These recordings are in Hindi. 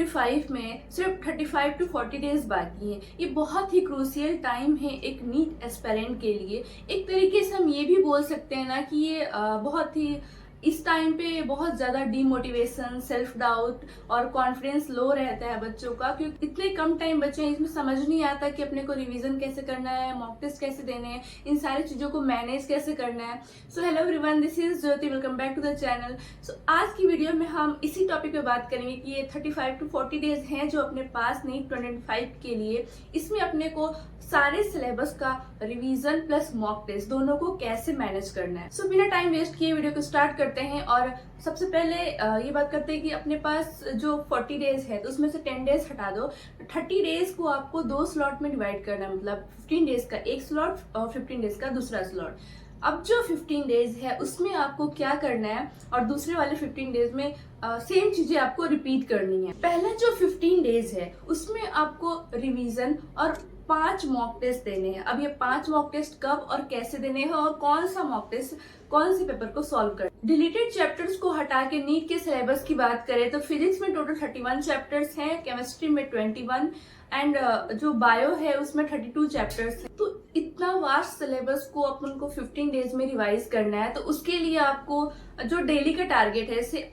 2025 में सिर्फ 35 टू 40 डेज बाकी हैं। ये बहुत ही क्रूशियल टाइम है एक नीट एस्पिरेंट के लिए। एक तरीके से हम ये भी बोल सकते हैं ना कि ये बहुत ही इस टाइम पे बहुत ज़्यादा डीमोटिवेशन, सेल्फ डाउट और कॉन्फिडेंस लो रहता है बच्चों का, क्योंकि इतने कम टाइम बच्चे हैं, इसमें समझ नहीं आता कि अपने को रिवीजन कैसे करना है, मॉक टेस्ट कैसे देने हैं, इन सारी चीज़ों को मैनेज कैसे करना है। So hello everyone, this is Jyoti, welcome back to the channel. So आज की वीडियो में हम इसी टॉपिक पे बात करेंगे कि ये 35 टू 40 डेज हैं जो अपने पास नीट 2025 के लिए, इसमें अपने को सारे सिलेबस का रिवीजन प्लस मॉक टेस्ट दोनों को कैसे मैनेज करना है। सो बिना टाइम वेस्ट किए वीडियो को स्टार्ट करते हैं। और सबसे पहले ये बात करते हैं कि अपने पास जो 40 डेज है तो उसमें से 10 डेज हटा दो। 30 डेज को आपको दो स्लॉट में डिवाइड करना है, मतलब 15 डेज का एक स्लॉट और 15 डेज का दूसरा स्लॉट। अब जो 15 डेज है उसमें आपको क्या करना है और दूसरे वाले 15 डेज में सेम चीजें आपको रिपीट करनी है। पहला जो 15 डेज है उसमें आपको रिवीजन और 5 मॉक टेस्ट देने हैं। अब ये 5 मॉक टेस्ट कब और कैसे देने हैं और कौन सा मॉक टेस्ट कौन से पेपर को सॉल्व कर। डिलीटेड चैप्टर्स को हटा के नीट के सिलेबस की बात करें तो फिजिक्स में टोटल 31 चैप्टर्स हैं, केमिस्ट्री में 21 एंड जो बायो है उसमें 32 चैप्टर्स हैं। तो इतना वास्ट सिलेबस को अपन को 15 डेज में रिवाइज करना है, तो उसके लिए आपको जो डेली का टारगेट है, जैसे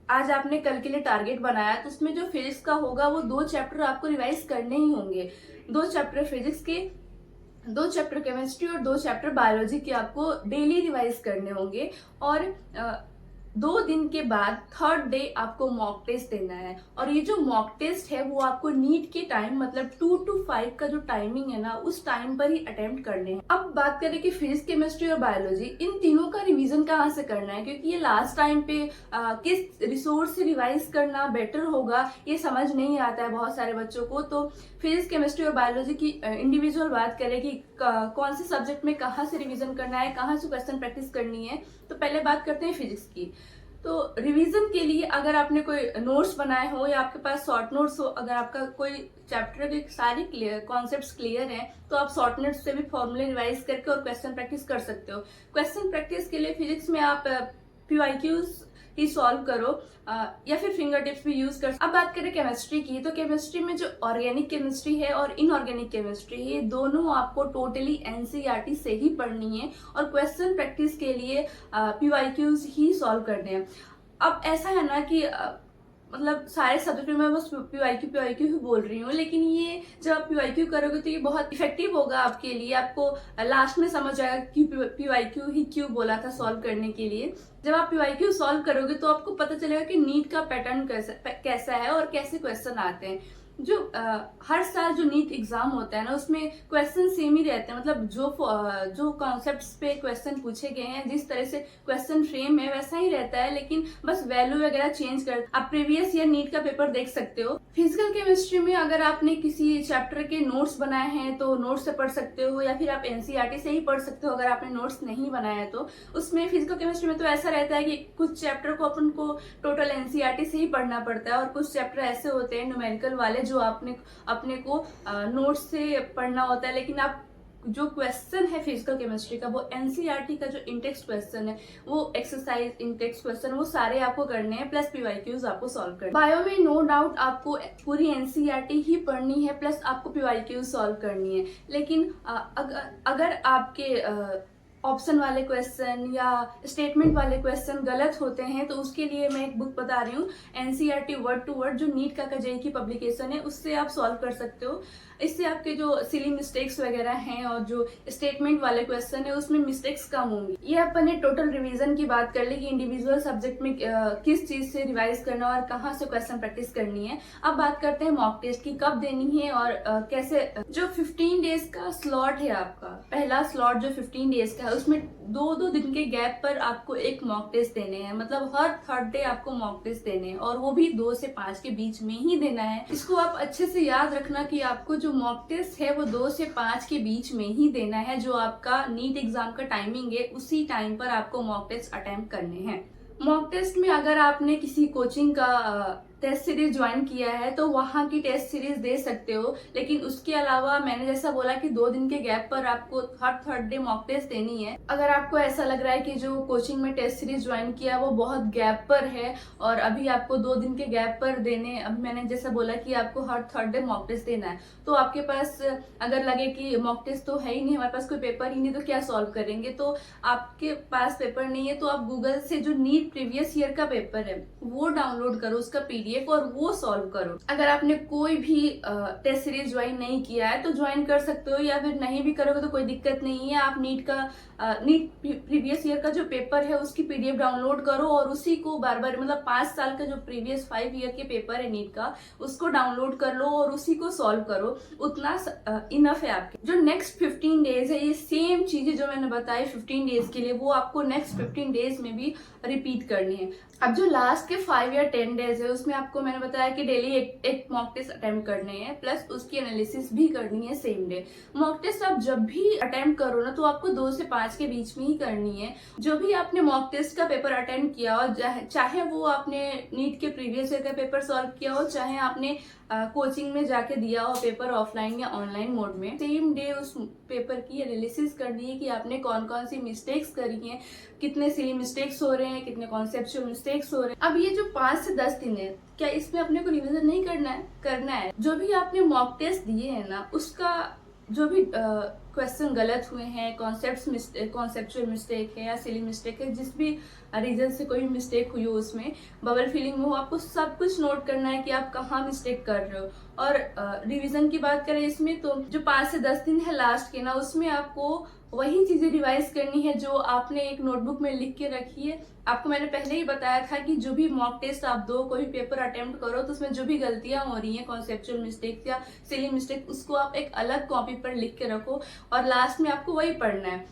आज आपने कल के लिए टारगेट बनाया तो उसमें जो फिजिक्स का होगा वो 2 चैप्टर आपको रिवाइज करने ही होंगे। 2 चैप्टर फिजिक्स के, 2 चैप्टर केमिस्ट्री और 2 चैप्टर बायोलॉजी के आपको डेली रिवाइज करने होंगे। और 2 दिन के बाद थर्ड डे आपको मॉक टेस्ट देना है। और ये जो मॉक टेस्ट है वो आपको नीट के टाइम, मतलब 2 to 5 का जो टाइमिंग है ना, उस टाइम पर ही अटेम्प्ट करने हैं। अब बात करें कि फिजिक्स, केमिस्ट्री और बायोलॉजी, इन तीनों का रिवीजन कहाँ से करना है, क्योंकि ये लास्ट टाइम पे किस रिसोर्स से रिवाइज करना बेटर होगा ये समझ नहीं आता है बहुत सारे बच्चों को। तो फिजिक्स, केमिस्ट्री और बायोलॉजी की इंडिविजुअल बात करें कि कौन से सब्जेक्ट में कहाँ से रिवीजन करना है, कहाँ से क्वेश्चन प्रैक्टिस करनी है, तो पहले बात करते हैं फिजिक्स की। तो रिवीजन के लिए अगर आपने कोई नोट्स बनाए हो या आपके पास शॉर्ट नोट्स हो, अगर आपका कोई चैप्टर के सारे कॉन्सेप्ट्स क्लियर हैं तो आप शॉर्ट नोट्स से भी फॉर्मूले रिवाइज करके और क्वेश्चन प्रैक्टिस कर सकते हो। क्वेश्चन प्रैक्टिस के लिए फिजिक्स में आप PYQs ही सॉल्व करो या फिर फिंगर टिप्स भी यूज कर। अब बात करें केमिस्ट्री की, तो केमिस्ट्री में जो ऑर्गेनिक केमिस्ट्री है और इनऑर्गेनिक केमिस्ट्री है, ये दोनों आपको टोटली NCERT से ही पढ़नी है और क्वेश्चन प्रैक्टिस के लिए PYQs ही सॉल्व करने हैं। अब ऐसा है ना कि मतलब सारे सब्जेक्ट में मैं बस PYQ ही बोल रही हूँ, लेकिन ये जब आप PYQ करोगे तो ये बहुत इफेक्टिव होगा आपके लिए। आपको लास्ट में समझ आएगा कि PYQ ही क्यों बोला था सॉल्व करने के लिए। जब आप PYQ सॉल्व करोगे तो आपको पता चलेगा कि नीट का पैटर्न कैसा है और कैसे क्वेश्चन आते हैं। जो हर साल जो नीट एग्जाम होता है ना, उसमें क्वेश्चन सेम ही रहते हैं, मतलब जो कॉन्सेप्ट्स पे क्वेश्चन पूछे गए हैं, जिस तरह से क्वेश्चन फ्रेम है वैसा ही रहता है, लेकिन बस वैल्यू वगैरह चेंज कर। आप प्रीवियस ईयर नीट का पेपर देख सकते हो। फिजिकल केमिस्ट्री में अगर आपने किसी चैप्टर के नोट्स बनाए हैं तो नोट्स से पढ़ सकते हो, या फिर आप NCERT से ही पढ़ सकते हो अगर आपने नोट्स नहीं बनाया तो। उसमें फिजिकल केमिस्ट्री में तो ऐसा रहता है कि कुछ चैप्टर को अपन को टोटल NCERT से ही पढ़ना पड़ता है और कुछ चैप्टर ऐसे होते हैं न्यूमेरिकल वाले जो अपने को नोट्स से पढ़ना होता है। लेकिन आप जो क्वेश्चन है फिजिकल केमिस्ट्री का, वो NCERT का जो इंटेक्स्ट क्वेश्चन है, वो एक्सरसाइज इंटेक्स्ट क्वेश्चन, वो सारे आपको करने हैं, प्लस PYQs आपको सॉल्व करने हैं। बायो में नो डाउट आपको पूरी NCERT ही पढ़नी है, प्लस आपको PYQs सॉल्व करनी है। लेकिन अगर आपके ऑप्शन वाले क्वेश्चन या स्टेटमेंट वाले क्वेश्चन गलत होते हैं तो उसके लिए मैं एक बुक बता रही हूँ, NCERT वर्ड टू वर्ड, जो नीट का जेईई की पब्लिकेशन है, उससे आप सॉल्व कर सकते हो। इससे आपके जो सिली मिस्टेक्स वगैरह हैं और जो स्टेटमेंट वाले क्वेश्चन है उसमें मिस्टेक्स कम होंगी। ये अपन ने टोटल रिवीजन की बात कर ली कि इंडिविजुअल सब्जेक्ट में किस चीज से रिवाइज करना और कहाँ से क्वेश्चन प्रैक्टिस करनी है। अब बात करते हैं मॉक टेस्ट की, कब देनी है और कैसे। जो 15 डेज का स्लॉट है आपका, पहला स्लॉट जो 15 डेज का है, उसमें 2-2 दिन के गैप पर आपको एक मॉक टेस्ट देने हैं, मतलब हर थर्ड डे आपको मॉक टेस्ट देने हैं और वो भी 2 से 5 के बीच में ही देना है। इसको आप अच्छे से याद रखना कि आपको जो मॉक टेस्ट है वो 2 से 5 के बीच में ही देना है। जो आपका नीट एग्जाम का टाइमिंग है उसी टाइम पर आपको मॉक टेस्ट अटेम्प्ट करने हैं। मॉक टेस्ट में अगर आपने किसी कोचिंग का टेस्ट सीरीज ज्वाइन किया है तो वहाँ की टेस्ट सीरीज दे सकते हो, लेकिन उसके अलावा मैंने जैसा बोला कि 2 दिन के गैप पर आपको हर थर्ड डे मॉक टेस्ट देनी है। अगर आपको ऐसा लग रहा है कि जो कोचिंग में टेस्ट सीरीज ज्वाइन किया वो बहुत गैप पर है और अभी आपको 2 दिन के गैप पर देने, अभी मैंने जैसा बोला कि आपको हर थर्ड डे मॉक टेस्ट देना है, तो आपके पास अगर लगे कि मॉक टेस्ट तो है ही नहीं, हमारे पास कोई पेपर ही नहीं, तो क्या सॉल्व करेंगे, तो आपके पास पेपर नहीं है तो आप गूगल से जो नीट प्रीवियस ईयर का पेपर है वो डाउनलोड करो, उसका पीडीएफ, और वो सॉल्व करो। अगर आपने कोई भी टेस्ट सीरीज ज्वाइन नहीं किया है तो ज्वाइन कर सकते हो, या फिर नहीं भी करोगे तो कोई दिक्कत नहीं है। आप नीट प्रीवियस ईयर का जो पेपर है उसकी पीडीएफ डाउनलोड करो और उसी को बार बार, मतलब 5 साल का जो प्रीवियस 5 ईयर के पेपर है नीट का, उसको डाउनलोड कर लो और उसी को सॉल्व करो, उतना इनफ है आपके। जो नेक्स्ट 15 डेज है, ये सेम चीजें जो मैंने बताई 15 डेज के लिए, वो आपको नेक्स्ट 15 डेज में भी रिपीट करनी है। अब जो लास्ट के 5 या 10 डेज है उसमें आपको मैंने बताया कि डेली एक मॉक टेस्ट अटेम्प्ट करने हैं, प्लस उसकी एनालिसिस भी करनी है सेम डे। मॉक टेस्ट आप जब भी अटेम्प्ट करो ना तो आपको 2 से 5 के बीच में ही करनी है। जो भी आपने मॉक टेस्ट का पेपर अटेम्प्ट किया हो, चाहे वो आपने नीट के प्रीवियस ईयर का पेपर सॉल्व किया हो, चाहे आपने कोचिंग में जाके दिया हो पेपर ऑफलाइन या ऑनलाइन मोड में, सेम डे उस पेपर की एनालिसिस करनी है कि आपने कौन कौन सी मिस्टेक्स करी हैं, कितने सिली मिस्टेक्स हो रहे हैं, कितने कॉन्सेप्चुअल मिस्टेक्स हो रहे हैं। अब ये जो 5 से 10 दिन है, क्या इसमें अपने को रिवीजन नहीं करना है। जो भी आपने मॉक टेस्ट दिए हैं ना, उसका जो भी क्वेश्चन गलत हुए हैं, कॉन्सेप्चुअल मिस्टेक है या सिली मिस्टेक है, जिस भी रीजन से कोई भी मिस्टेक हुई हो, उसमें बबल फिलिंग में हो, आपको सब कुछ नोट करना है कि आप कहाँ मिस्टेक कर रहे हो। और रिवीजन की बात करें इसमें, तो जो 5 से 10 दिन है लास्ट के ना, उसमें आपको वही चीजें रिवाइज करनी है जो आपने एक नोटबुक में लिख के रखी है। आपको मैंने पहले ही बताया था कि जो भी मॉक टेस्ट आप दो, कोई भी पेपर अटेम्प्ट करो, तो उसमें जो भी गलतियां हो रही हैं, कॉन्सेप्चुअल मिस्टेक या सिली मिस्टेक, उसको आप एक अलग कॉपी पर लिख के रखो और लास्ट में आपको वही पढ़ना है।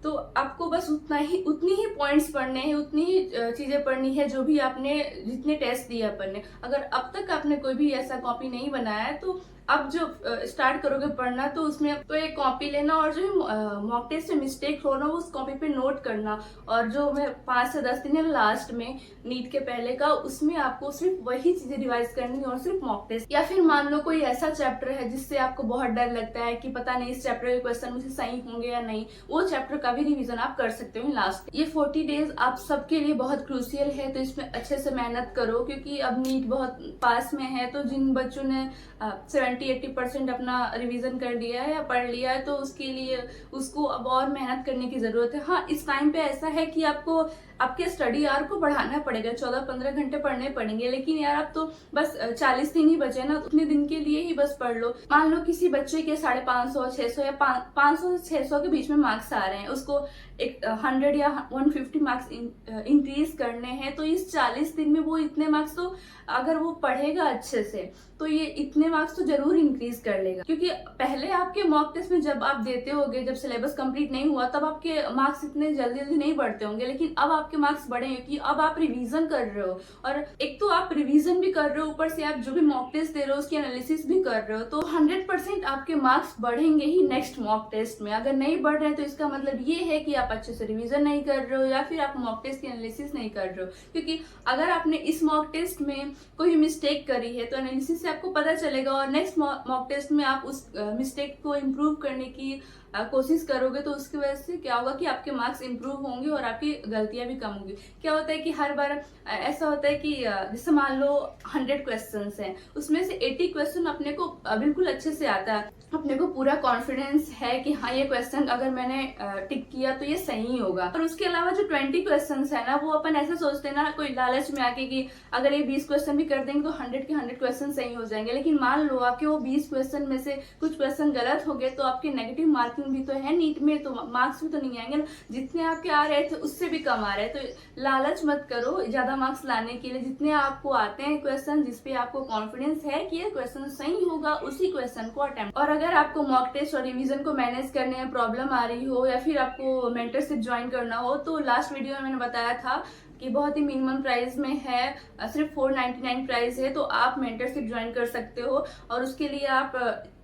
तो आपको बस उतनी ही पॉइंट्स पढ़ने हैं, उतनी ही चीजें पढ़नी है जो भी आपने, जितने टेस्ट दिए अपन ने। अगर अब तक आपने कोई भी ऐसा कॉपी नहीं बनाया है तो अब जो स्टार्ट करोगे पढ़ना, तो उसमें तो एक कॉपी लेना और जो मॉक टेस्ट से मिस्टेक हो ना, उस कॉपी पे नोट करना। और जो मैं 5 से 10 दिन है लास्ट में नीट के पहले का, उसमें आपको सिर्फ वही चीजें रिवाइज करनी है और सिर्फ मॉक टेस्ट। या फिर मान लो कोई ऐसा चैप्टर है जिससे आपको बहुत डर लगता है कि पता नहीं इस चैप्टर के क्वेश्चन मुझे सही होंगे या नहीं, वो चैप्टर का भी रिविजन आप कर सकते हो लास्ट। ये 40 डेज आप सबके लिए बहुत क्रूशियल है, तो इसमें अच्छे से मेहनत करो, क्योंकि अब नीट बहुत पास में है। तो जिन बच्चों ने 70-80% अपना रिवीजन कर लिया है या पढ़ लिया है, तो उसके लिए उसको अब और मेहनत करने की जरूरत है। हाँ, इस टाइम पे ऐसा है कि आपको आपके स्टडी आवर को बढ़ाना पड़ेगा, 14-15 घंटे पढ़ने पड़ेंगे, लेकिन यार अब तो बस 40 दिन ही बचे ना, उतने दिन के लिए ही बस पढ़ लो। मान लो किसी बच्चे के 550, 600 या 500 से 600 के बीच में मार्क्स आ रहे हैं, उसको एक 100 या 150 मार्क्स इंक्रीज करने हैं, तो इस 40 दिन में वो इतने मार्क्स तो, अगर वो पढ़ेगा अच्छे से, तो ये इतने मार्क्स तो जरूर इंक्रीज कर लेगा। क्योंकि पहले आपके मॉक टेस्ट में जब आप देते होगे, जब सिलेबस कंप्लीट नहीं हुआ, तब आपके मार्क्स इतने जल्दी जल्दी नहीं बढ़ते होंगे, लेकिन अब आपके मार्क्स बढ़े हैं क्योंकि अब आप रिवीजन कर रहे हो। और एक तो आप रिवीजन भी कर रहे हो, ऊपर से आप जो भी मॉक टेस्ट दे रहे हो उसकी एनालिसिस भी कर रहे हो, तो 100% आपके मार्क्स बढ़ेंगे ही नेक्स्ट मॉक टेस्ट में। अगर नहीं बढ़ रहे हैं तो इसका मतलब ये है कि आप अच्छे से रिवीजन नहीं कर रहे हो, या फिर आप मॉक टेस्ट की एनालिसिस नहीं कर रहे हो। क्योंकि अगर आपने इस मॉक टेस्ट में कोई मिस्टेक करी है तो एनालिसिस से आपको पता चलेगा, और नेक्स्ट मॉक टेस्ट में आप उस मिस्टेक को इम्प्रूव करने की कोशिश करोगे, तो उसकी वजह से क्या होगा कि आपके मार्क्स इंप्रूव होंगे और आपकी गलतियां भी कम होंगी। क्या होता है कि हर बार ऐसा होता है कि जैसे मान लो 100 क्वेश्चंस हैं, उसमें से 80 क्वेश्चन अपने को बिल्कुल अच्छे से आता है, अपने को पूरा कॉन्फिडेंस है कि हाँ ये क्वेश्चन अगर मैंने टिक किया तो ये सही होगा। और उसके अलावा जो 20 क्वेश्चंस है ना, वो अपन ऐसा सोचते हैं ना, कोई लालच में आके कि अगर ये 20 क्वेश्चन भी कर देंगे तो 100 के 100 क्वेश्चन सही हो जाएंगे। लेकिन मान लो आपके वो 20 क्वेश्चन में से कुछ क्वेश्चन गलत हो गए, तो आपके नेगेटिव मार्किंग भी तो है नीट में, तो मार्क्स भी तो नहीं आएंगे ना, जितने आपके आ रहे थे उससे भी कम आ रहे हैं। तो लालच मत करो ज्यादा मार्क्स लाने के लिए। जितने आपको आते हैं क्वेश्चन, जिसपे आपको कॉन्फिडेंस है कि ये क्वेश्चन सही होगा, उसी क्वेश्चन को अटेम्प्ट। और अगर आपको मॉक टेस्ट और रिवीजन को मैनेज करने में प्रॉब्लम आ रही हो, या फिर आपको मेंटरशिप ज्वाइन करना हो, तो लास्ट वीडियो में मैंने बताया था कि बहुत ही मिनिमम प्राइस में है, सिर्फ 499 प्राइस है, तो आप मेंटरशिप ज्वाइन कर सकते हो। और उसके लिए आप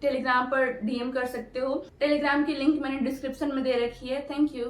टेलीग्राम पर डीएम कर सकते हो। टेलीग्राम की लिंक मैंने डिस्क्रिप्शन में दे रखी है। Thank you.